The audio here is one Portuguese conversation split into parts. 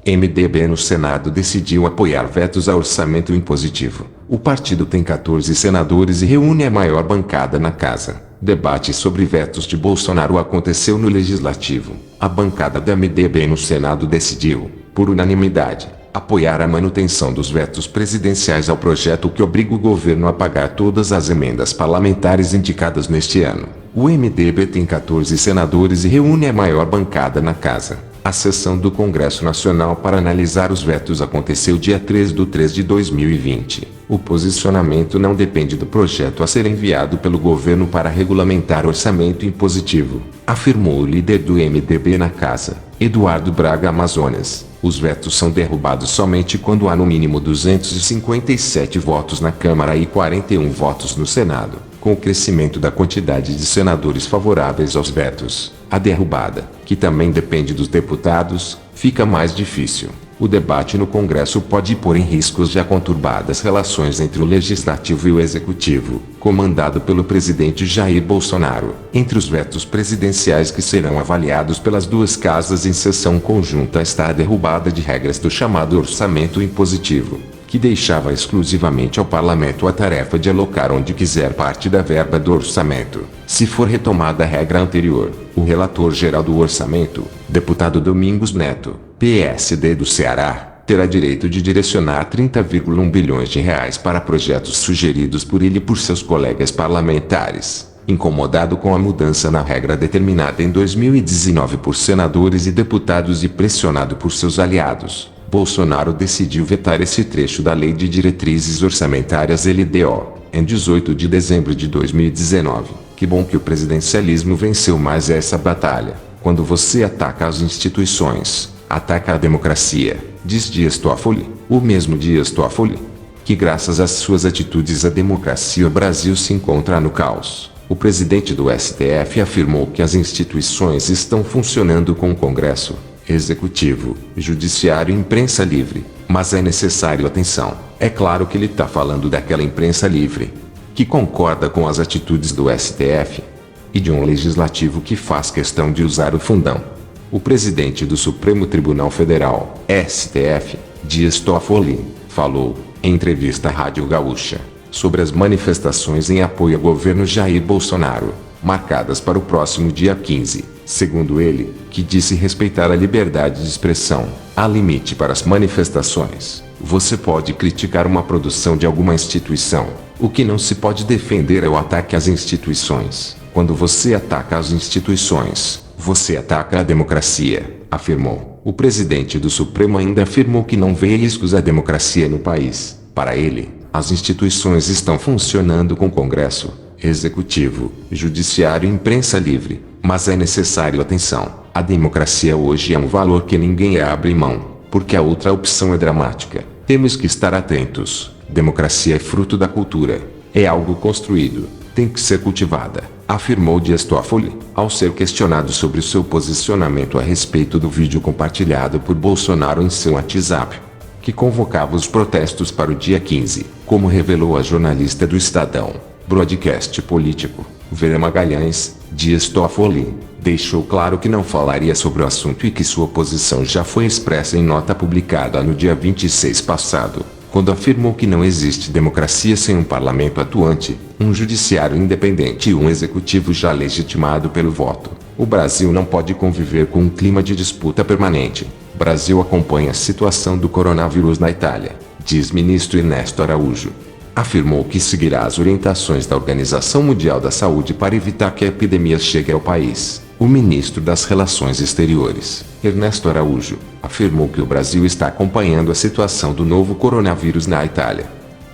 MDB no Senado decidiu apoiar vetos ao orçamento impositivo. O partido tem 14 senadores e reúne a maior bancada na casa. Debate sobre vetos de Bolsonaro aconteceu no Legislativo. A bancada da MDB no Senado decidiu, por unanimidade, apoiar a manutenção dos vetos presidenciais ao projeto que obriga o governo a pagar todas as emendas parlamentares indicadas neste ano. O MDB tem 14 senadores e reúne a maior bancada na casa. A sessão do Congresso Nacional para analisar os vetos aconteceu dia 3/3/2020. O posicionamento não depende do projeto a ser enviado pelo governo para regulamentar orçamento impositivo, afirmou o líder do MDB na casa, Eduardo Braga Amazonas. Os vetos são derrubados somente quando há no mínimo 257 votos na Câmara e 41 votos no Senado. Com o crescimento da quantidade de senadores favoráveis aos vetos, a derrubada, que também depende dos deputados, fica mais difícil. O debate no Congresso pode pôr em risco as já conturbadas relações entre o Legislativo e o Executivo, comandado pelo presidente Jair Bolsonaro. Entre os vetos presidenciais que serão avaliados pelas duas casas em sessão conjunta está a derrubada de regras do chamado orçamento impositivo, que deixava exclusivamente ao parlamento a tarefa de alocar onde quiser parte da verba do orçamento. Se for retomada a regra anterior, o relator geral do orçamento, deputado Domingos Neto, PSD do Ceará, terá direito de direcionar 30,1 bilhões de reais para projetos sugeridos por ele e por seus colegas parlamentares. Incomodado com a mudança na regra determinada em 2019 por senadores e deputados e pressionado por seus aliados, Bolsonaro decidiu vetar esse trecho da Lei de Diretrizes Orçamentárias LDO, em 18 de dezembro de 2019. Que bom que o presidencialismo venceu mais essa batalha. Quando você ataca as instituições, ataca a democracia, diz Dias Toffoli, o mesmo Dias Toffoli, que graças às suas atitudes a democracia o Brasil se encontra no caos. O presidente do STF afirmou que as instituições estão funcionando com o Congresso, Executivo, Judiciário e imprensa livre, mas é necessário atenção. É claro que ele está falando daquela imprensa livre, que concorda com as atitudes do STF, e de um legislativo que faz questão de usar o fundão. O presidente do Supremo Tribunal Federal, STF, Dias Toffoli, falou, em entrevista à Rádio Gaúcha, sobre as manifestações em apoio ao governo Jair Bolsonaro, marcadas para o próximo dia 15. Segundo ele, que disse respeitar a liberdade de expressão, há limite para as manifestações. Você pode criticar uma produção de alguma instituição. O que não se pode defender é o ataque às instituições. Quando você ataca as instituições, você ataca a democracia, afirmou. O presidente do Supremo ainda afirmou que não vê riscos à democracia no país. Para ele, as instituições estão funcionando com Congresso, Executivo, Judiciário e imprensa livre. Mas é necessário atenção. A democracia hoje é um valor que ninguém abre mão, porque a outra opção é dramática. Temos que estar atentos. Democracia é fruto da cultura. É algo construído. Tem que ser cultivada, afirmou Dias Toffoli, ao ser questionado sobre o seu posicionamento a respeito do vídeo compartilhado por Bolsonaro em seu WhatsApp, que convocava os protestos para o dia 15, como revelou a jornalista do Estadão, broadcast político, Vera Magalhães. Dias Toffoli deixou claro que não falaria sobre o assunto e que sua posição já foi expressa em nota publicada no dia 26 passado, quando afirmou que não existe democracia sem um parlamento atuante, um judiciário independente e um executivo já legitimado pelo voto. O Brasil não pode conviver com um clima de disputa permanente. O Brasil acompanha a situação do coronavírus na Itália, diz ministro Ernesto Araújo. Afirmou que seguirá as orientações da Organização Mundial da Saúde para evitar que a epidemia chegue ao país. O ministro das Relações Exteriores, Ernesto Araújo, afirmou que o Brasil está acompanhando a situação do novo coronavírus na Itália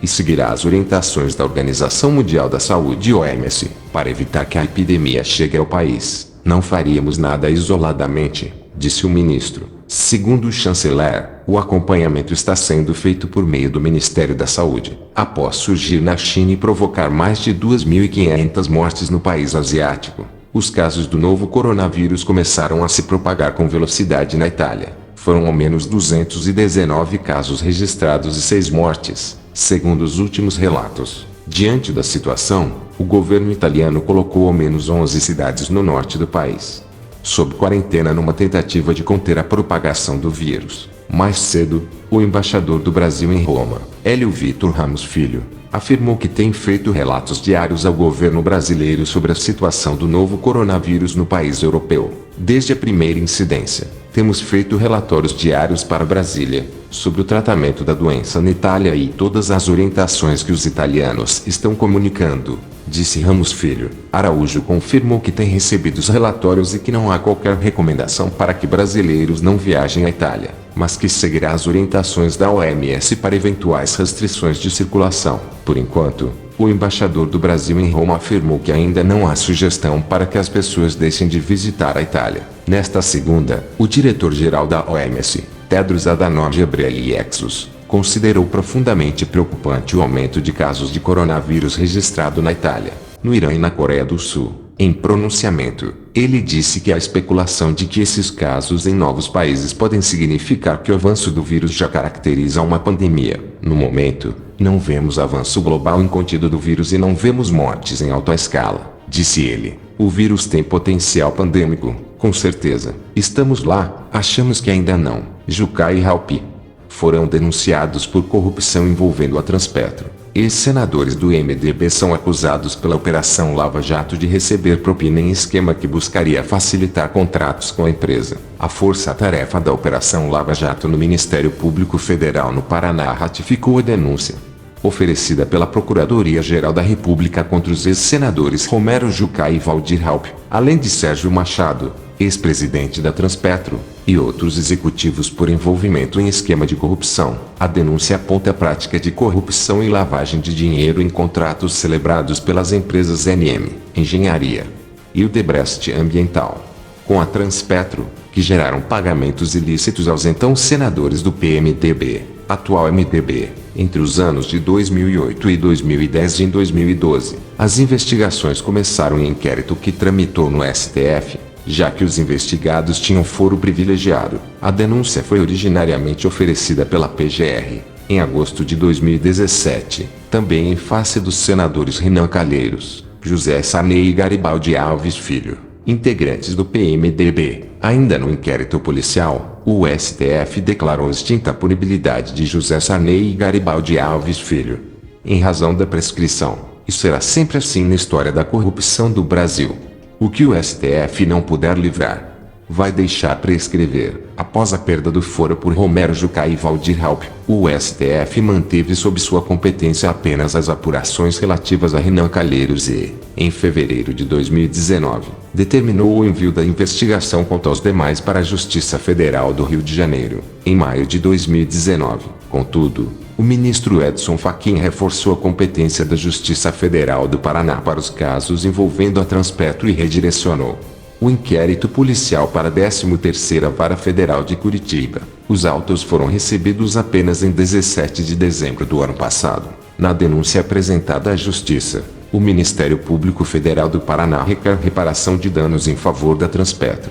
e seguirá as orientações da Organização Mundial da Saúde (OMS) para evitar que a epidemia chegue ao país. Não faríamos nada isoladamente, disse o ministro. Segundo o chanceler, o acompanhamento está sendo feito por meio do Ministério da Saúde, após surgir na China e provocar mais de 2.500 mortes no país asiático. Os casos do novo coronavírus começaram a se propagar com velocidade na Itália. Foram ao menos 219 casos registrados e 6 mortes, segundo os últimos relatos. Diante da situação, o governo italiano colocou ao menos 11 cidades no norte do país sob quarentena numa tentativa de conter a propagação do vírus. Mais cedo, o embaixador do Brasil em Roma, Hélio Vitor Ramos Filho, afirmou que tem feito relatos diários ao governo brasileiro sobre a situação do novo coronavírus no país europeu. Desde a primeira incidência, temos feito relatórios diários para Brasília, sobre o tratamento da doença na Itália e todas as orientações que os italianos estão comunicando, disse Ramos Filho. Araújo confirmou que tem recebido os relatórios e que não há qualquer recomendação para que brasileiros não viajem à Itália, mas que seguirá as orientações da OMS para eventuais restrições de circulação. Por enquanto, o embaixador do Brasil em Roma afirmou que ainda não há sugestão para que as pessoas deixem de visitar a Itália. Nesta segunda, o diretor-geral da OMS, Tedros Adhanom Ghebreyesus, considerou profundamente preocupante o aumento de casos de coronavírus registrado na Itália, no Irã e na Coreia do Sul. Em pronunciamento, ele disse que a especulação de que esses casos em novos países podem significar que o avanço do vírus já caracteriza uma pandemia. No momento, não vemos avanço global incontido do vírus e não vemos mortes em alta escala, disse ele. O vírus tem potencial pandêmico, com certeza. Estamos lá, achamos que ainda não. Jucai e Halpi foram denunciados por corrupção envolvendo a Transpetro. Ex-senadores do MDB são acusados pela Operação Lava Jato de receber propina em esquema que buscaria facilitar contratos com a empresa. A força-tarefa da Operação Lava Jato no Ministério Público Federal no Paraná ratificou a denúncia oferecida pela Procuradoria-Geral da República contra os ex-senadores Romero Jucá e Valdir Halpe, além de Sérgio Machado, ex-presidente da Transpetro, e outros executivos por envolvimento em esquema de corrupção. A denúncia aponta a prática de corrupção e lavagem de dinheiro em contratos celebrados pelas empresas NM, Engenharia, e Odebrecht Ambiental, com a Transpetro, que geraram pagamentos ilícitos aos então senadores do PMDB, atual MDB, entre os anos de 2008 e 2010 e em 2012. As investigações começaram em inquérito que tramitou no STF, já que os investigados tinham foro privilegiado. A denúncia foi originariamente oferecida pela PGR, em agosto de 2017, também em face dos senadores Renan Calheiros, José Sarney e Garibaldi Alves Filho, integrantes do PMDB. Ainda no inquérito policial, o STF declarou extinta a punibilidade de José Sarney e Garibaldi Alves Filho, em razão da prescrição. E será sempre assim na história da corrupção do Brasil. O que o STF não puder livrar, vai deixar prescrever. Após a perda do foro por Romero Jucá e Valdir Halpe, o STF manteve sob sua competência apenas as apurações relativas a Renan Calheiros e, em fevereiro de 2019, determinou o envio da investigação quanto aos demais para a Justiça Federal do Rio de Janeiro, em maio de 2019. Contudo, o ministro Edson Fachin reforçou a competência da Justiça Federal do Paraná para os casos envolvendo a Transpetro e redirecionou o inquérito policial para a 13ª Vara Federal de Curitiba. Os autos foram recebidos apenas em 17 de dezembro do ano passado. Na denúncia apresentada à Justiça, o Ministério Público Federal do Paraná requer reparação de danos em favor da Transpetro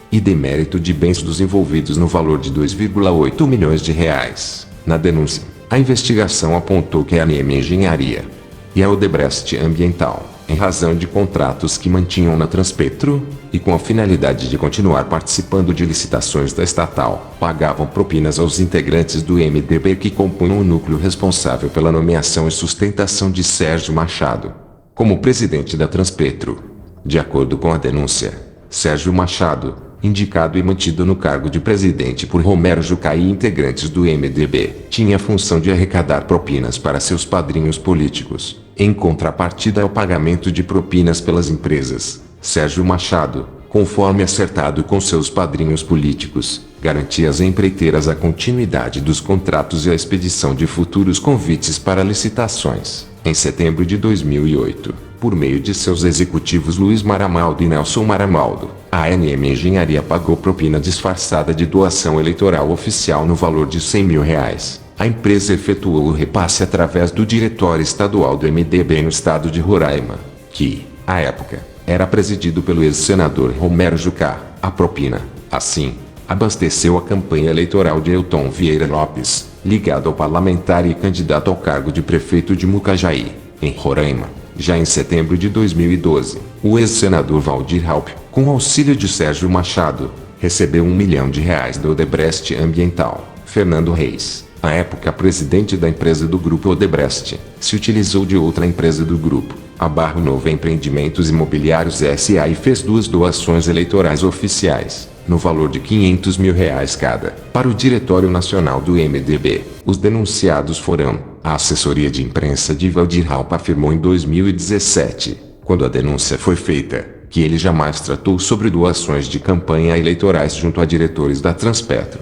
e demérito de bens dos envolvidos no valor de 2,8 milhões de reais. Na denúncia, a investigação apontou que a NM Engenharia e a Odebrecht Ambiental, em razão de contratos que mantinham na Transpetro, e com a finalidade de continuar participando de licitações da estatal, pagavam propinas aos integrantes do MDB que compunham o núcleo responsável pela nomeação e sustentação de Sérgio Machado como presidente da Transpetro. De acordo com a denúncia, Sérgio Machado, indicado e mantido no cargo de presidente por Romero Jucá e integrantes do MDB, tinha a função de arrecadar propinas para seus padrinhos políticos. Em contrapartida ao pagamento de propinas pelas empresas, Sérgio Machado, conforme acertado com seus padrinhos políticos, garantia às empreiteiras a continuidade dos contratos e a expedição de futuros convites para licitações. Em setembro de 2008, por meio de seus executivos Luiz Maramaldo e Nelson Maramaldo, a NM Engenharia pagou propina disfarçada de doação eleitoral oficial no valor de R$100 mil. A empresa efetuou o repasse através do Diretório Estadual do MDB no estado de Roraima, que, à época, era presidido pelo ex-senador Romero Jucá. A propina, assim, abasteceu a campanha eleitoral de Elton Vieira Lopes, ligado ao parlamentar e candidato ao cargo de prefeito de Mucajaí, em Roraima. Já em setembro de 2012, o ex-senador Valdir Halpe, com auxílio de Sérgio Machado, recebeu R$1 milhão da Odebrecht Ambiental, Fernando Reis, à época presidente da empresa do Grupo Odebrecht, se utilizou de outra empresa do grupo, a Barro Novo Empreendimentos Imobiliários S.A. e fez 2 doações eleitorais oficiais, no valor de R$500 mil cada, para o Diretório Nacional do MDB. Os denunciados foram: a assessoria de imprensa de Valdir Raupp afirmou em 2017, quando a denúncia foi feita, que ele jamais tratou sobre doações de campanha eleitorais junto a diretores da Transpetro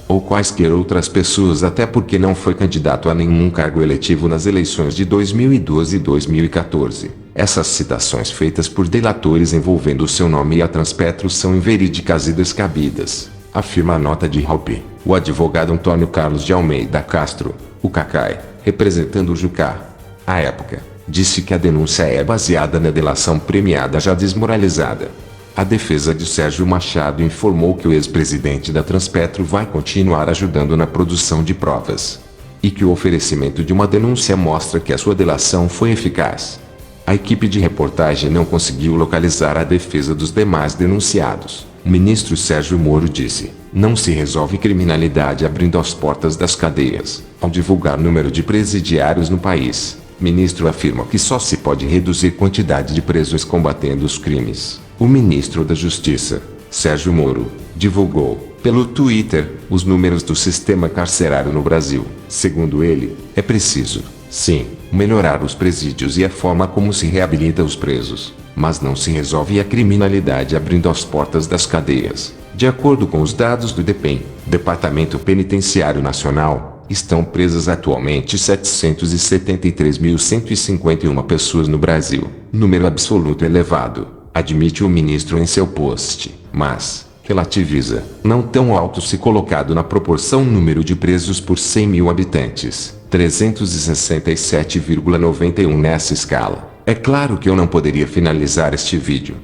ou quaisquer outras pessoas, até porque não foi candidato a nenhum cargo eletivo nas eleições de 2012 e 2014. Essas citações feitas por delatores envolvendo o seu nome e a Transpetro são inverídicas e descabidas, afirma a nota de Raupp. O advogado Antônio Carlos de Almeida Castro, o Cacai, representando o Jucá, à época, disse que a denúncia é baseada na delação premiada já desmoralizada. A defesa de Sérgio Machado informou que o ex-presidente da Transpetro vai continuar ajudando na produção de provas, e que o oferecimento de uma denúncia mostra que a sua delação foi eficaz. A equipe de reportagem não conseguiu localizar a defesa dos demais denunciados. O ministro Sérgio Moro disse: não se resolve criminalidade abrindo as portas das cadeias. Ao divulgar o número de presidiários no país, o ministro afirma que só se pode reduzir quantidade de presos combatendo os crimes. O ministro da Justiça, Sérgio Moro, divulgou, pelo Twitter, os números do sistema carcerário no Brasil. Segundo ele, é preciso, sim, melhorar os presídios e a forma como se reabilita os presos, mas não se resolve a criminalidade abrindo as portas das cadeias. De acordo com os dados do DEPEN, Departamento Penitenciário Nacional, estão presas atualmente 773.151 pessoas no Brasil, número absoluto elevado, admite o ministro em seu post, mas relativiza, não tão alto se colocado na proporção número de presos por 100 mil habitantes, 367,91 nessa escala. É claro que eu não poderia finalizar este vídeo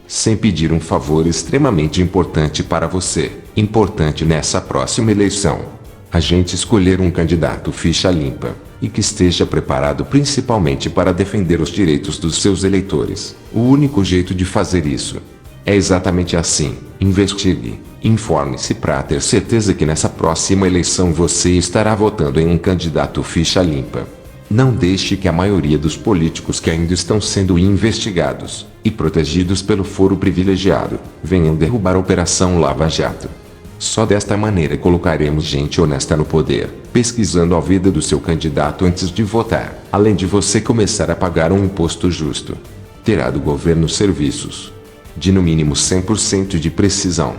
sem pedir um favor extremamente importante para você, importante nessa próxima eleição. A gente escolher um candidato ficha limpa, e que esteja preparado principalmente para defender os direitos dos seus eleitores. O único jeito de fazer isso é exatamente assim: investigue, informe-se para ter certeza que nessa próxima eleição você estará votando em um candidato ficha limpa. Não deixe que a maioria dos políticos que ainda estão sendo investigados e protegidos pelo foro privilegiado venham derrubar a Operação Lava Jato. Só desta maneira colocaremos gente honesta no poder, pesquisando a vida do seu candidato antes de votar. Além de você começar a pagar um imposto justo, terá do governo serviços de no mínimo 100% de precisão.